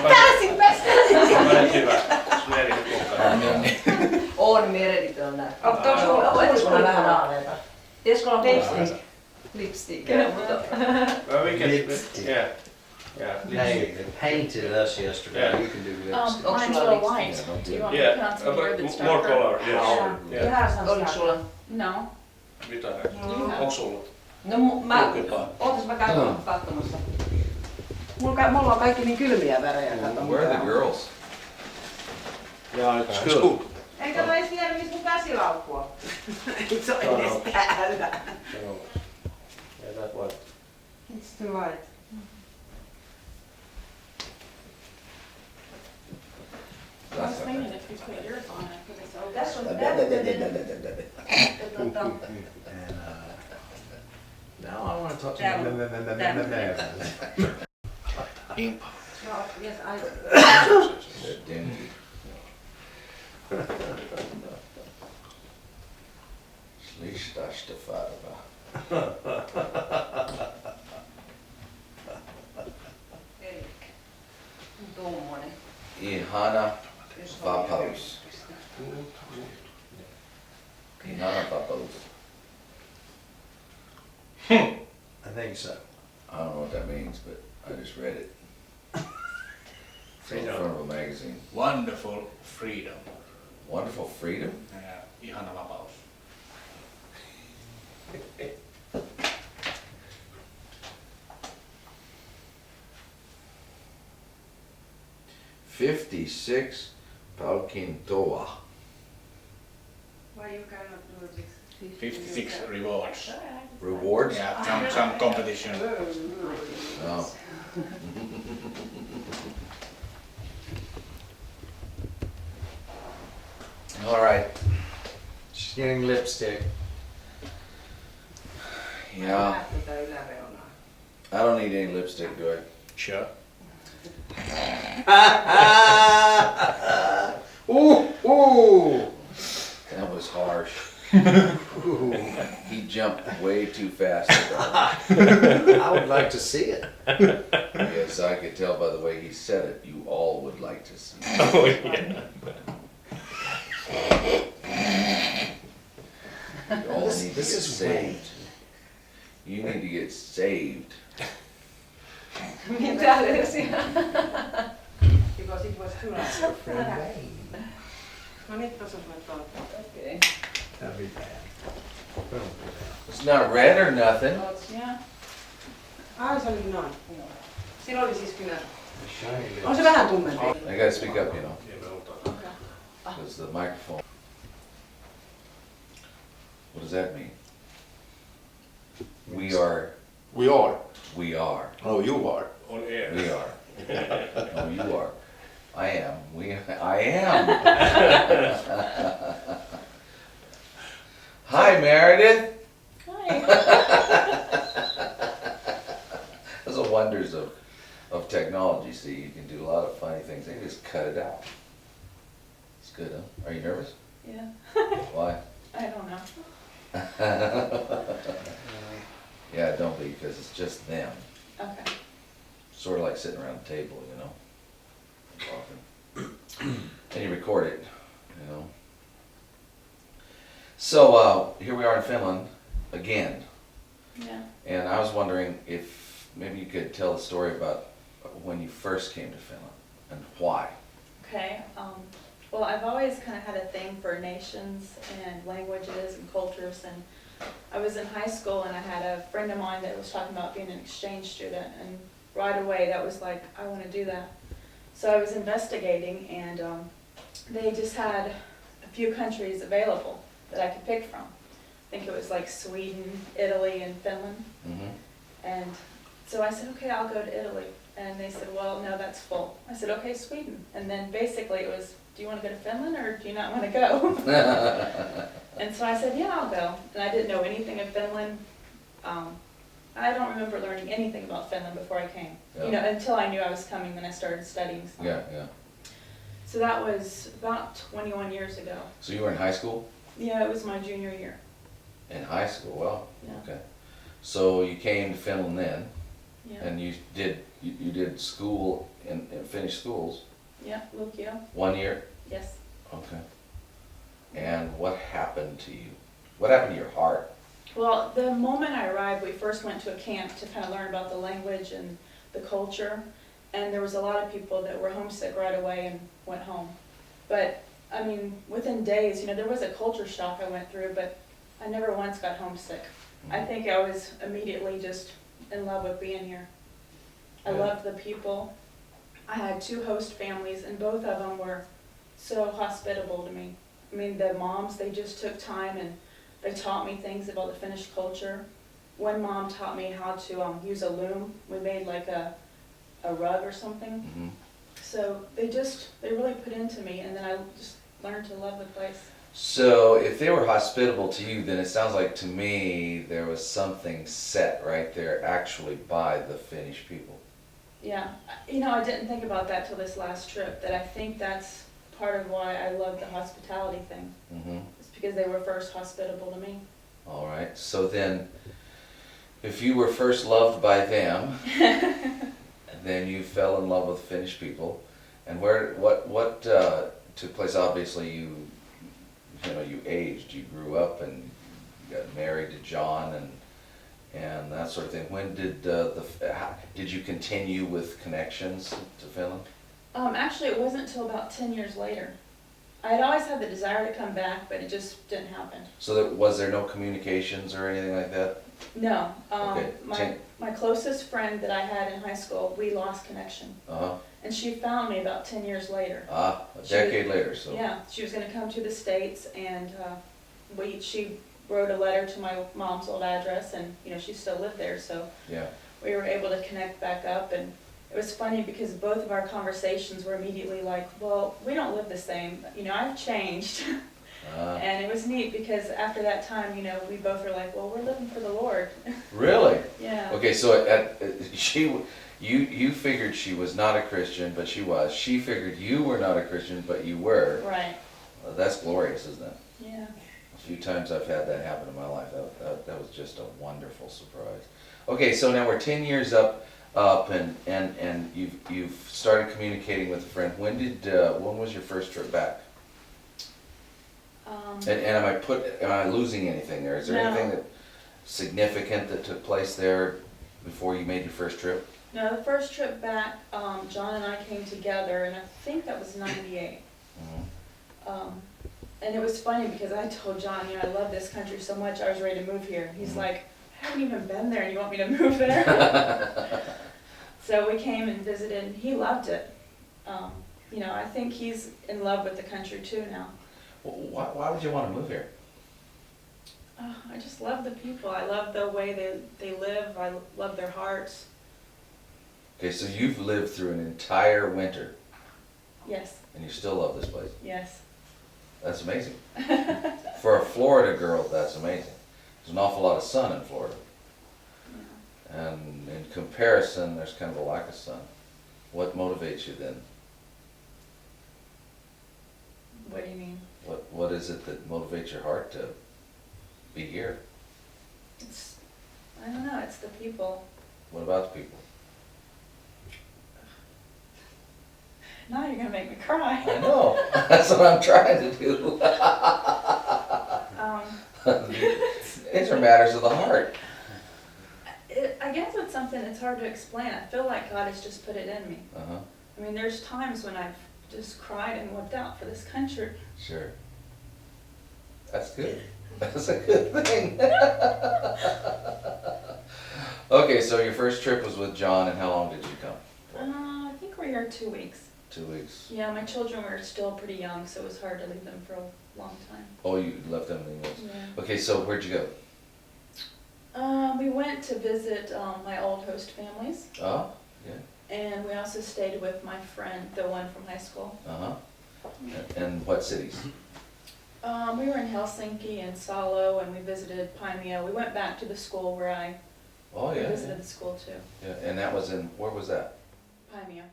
Pääsinpäs! Olet hyvä. Meredith mukaan. On Meredith on näin. Onko sulla vähän haaleita? Eskola on Lipstick. Lipstick. Well, we can. Lipstick. Yeah. Yeah. Hey, Lipstick. they painted us yesterday. Yeah. You can do lipstick. Mine's a little white. Do you want me to Yeah. put on some more that's But more darker? color. Yes. Yeah. Ihan Oliko sulla? No. Mitä? You have. Onko sulla? No ootas mä käyn katsomassa. Mulla on kaikki niin kylmiä värejä. Kato, Where are the mulla on. girls? Yeah, It's cool. Eikä mä edes tiedä, missä mun käsilaukkua. Se on edes täällä. Yeah, that one. It's too light. I was thinking if you put yours on it, because it's over. Tässä on And now I want to talk to Down. you. Yes, I... They're dingy. Slishtaste farva. tuommoinen. Ihana vapaus. Ihana vapaus. I think so. I don't know what that means, but I just read it. It's in front of a magazine. Wonderful freedom. Wonderful freedom? Ihana vapaus. $56 palkintoa. Why you cannot do this? 56 rewards. Rewards? Yeah, some competition. No. All right. She's getting lipstick. Yeah. Tätä yläreunaa. I don't need any lipstick, do I? Sure. Ooh! That was harsh. He jumped way too fast. I would like to see it. Yes, I could tell by the way he said it. You all would like to see it. Oh, yeah. You all need to get This is saved. You need to get saved. Mitä löysiä? Because it was too light. No nyt tuossa on tuolta. Okei. That'd be bad. It's not red or nothing. Yeah. Ai se oli noin. Sillä oli siis kyllä. Shiny On se vähän tummempi. I gotta speak up, you know, Yeah, me otetaan. because the microphone. What does that mean? We are. We are. We are. Oh, you are. On air. We are. No, you are. I am. I am. Hi, Meredith. Hi. Those are wonders of technology. See, you can do a lot of funny things. They just cut it out. It's good, huh? Are you nervous? Yeah. Why? I don't know. Yeah, don't be, because it's just them. Okay. Sort of like sitting around the table, you know, talking. And you record it, you know. So, here we are in Finland again. Yeah. And I was wondering if maybe you could tell a story about when you first came to Finland and why. Okay. Well, I've always kind of had a thing for nations and languages and cultures, and I was in high school and I had a friend of mine that was talking about being an exchange student, and right away that was like, I want to do that. So I was investigating, and they just had a few countries available that I could pick from. I think it was like Sweden, Italy, and Finland. Mm-hmm. And so I said, okay, I'll go to Italy. And they said, well, no, that's full. I said, okay, Sweden. And then basically it was, do you want to go to Finland or do you not want to go? And so I said, yeah, I'll go. And I didn't know anything of Finland. I don't remember learning anything about Finland before I came. Yeah. You know, until I knew I was coming, then I started studying some. Yeah, yeah. So that was about 21 years ago. So you were in high school? Yeah, it was my junior year. In high school, well, Yeah. okay. So you came to Finland then, Yeah, And you did school and finished schools yeah, Lucio, 1 year? yes. Okay. And what happened to you? What happened to your heart? Well, the moment I arrived, we first went to a camp to kind of learn about the language and the culture. And there was a lot of people that were homesick right away and went home. But, I mean, within days, there was a culture shock I went through, but I never once got homesick. I think I was immediately just in love with being here. I Yeah. loved the people. I had 2 host families, and both of them were so hospitable to me. I mean, the moms, they just took time and they taught me things about the Finnish culture. One mom taught me how to use a loom. We made like a rug or something. Mm-hmm. So they really put into me, and then I just learned to love the place. So if they were hospitable to you, then it sounds like to me there was something set right there actually by the Finnish people. Yeah, I didn't think about that till this last trip, that I think that's part of why I love the hospitality thing. Mm-hmm. It's because they were first hospitable to me. All right. So then, if you were first loved by them, then you fell in love with Finnish people, and what took place? Obviously, you aged, you grew up, and you got married to John, and that sort of thing. When did did you continue with connections to Finland? Actually, it wasn't until about 10 years later. I had always had the desire to come back, but it just didn't happen. So was there no communications or anything like that? No, Okay, my closest friend that I had in high school, we lost connection. Uh-huh. And she found me about 10 years later. A decade later, so. Yeah, she was gonna come to the States, and she wrote a letter to my mom's old address, and she still lived there, so Yeah. we were able to connect back up. And it was funny because both of our conversations were immediately like, well, we don't live the same, I've changed. And it was neat because after that time, we both were like, well, we're living for the Lord. Really? Yeah. Okay, so you figured she was not a Christian, but she was. She figured you were not a Christian, but you were. Right. That's glorious, isn't it? Yeah. A few times I've had that happen in my life. That was just a wonderful surprise. Okay, so now we're 10 years up, and you've started communicating with a friend. When was your first trip back? And am I losing anything there? Is there No. anything that significant that took place there before you made your first trip? No, the first trip back, John and I came together, and I think that was 98. Mm-hmm. And it was funny because I told John, I love this country so much, I was ready to move here. He's like, I haven't even been there, and you want me to move there? So we came and visited, and he loved it. I think he's in love with the country too now. Why would you want to move here? I just love the people. I love the way they live. I love their hearts. Okay, so you've lived through an entire winter, Yes, and you still love this place. yes. That's amazing. For a Florida girl, that's amazing. There's an awful lot of sun in Florida. Yeah. And in comparison, there's kind of a lack of sun. What motivates you then? What do you mean? What is it that motivates your heart to be here? I don't know, it's the people. What about the people? Now you're gonna make me cry. I know. That's what I'm trying to do. These are matters of the heart. I guess it's something that's hard to explain. I feel like God has just put it in me. Uh-huh. I mean, there's times when I've just cried and wept out for this country. Sure. That's good. That's a good thing. Okay, so your first trip was with John, and how long did you come? I think we're here 2 weeks. 2 weeks. Yeah, my children were still pretty young, so it was hard to leave them for a long time. Oh, you left them in the woods. Yeah. Okay, so where'd you go? We went to visit my old host families, Oh, yeah. and we also stayed with my friend, the one from high school. Uh-huh. And what cities? We were in Helsinki and Salo, and we visited Paimia. We went back to the school where I Oh, yeah. visited the school too. Yeah, and that was where was that? Paimia.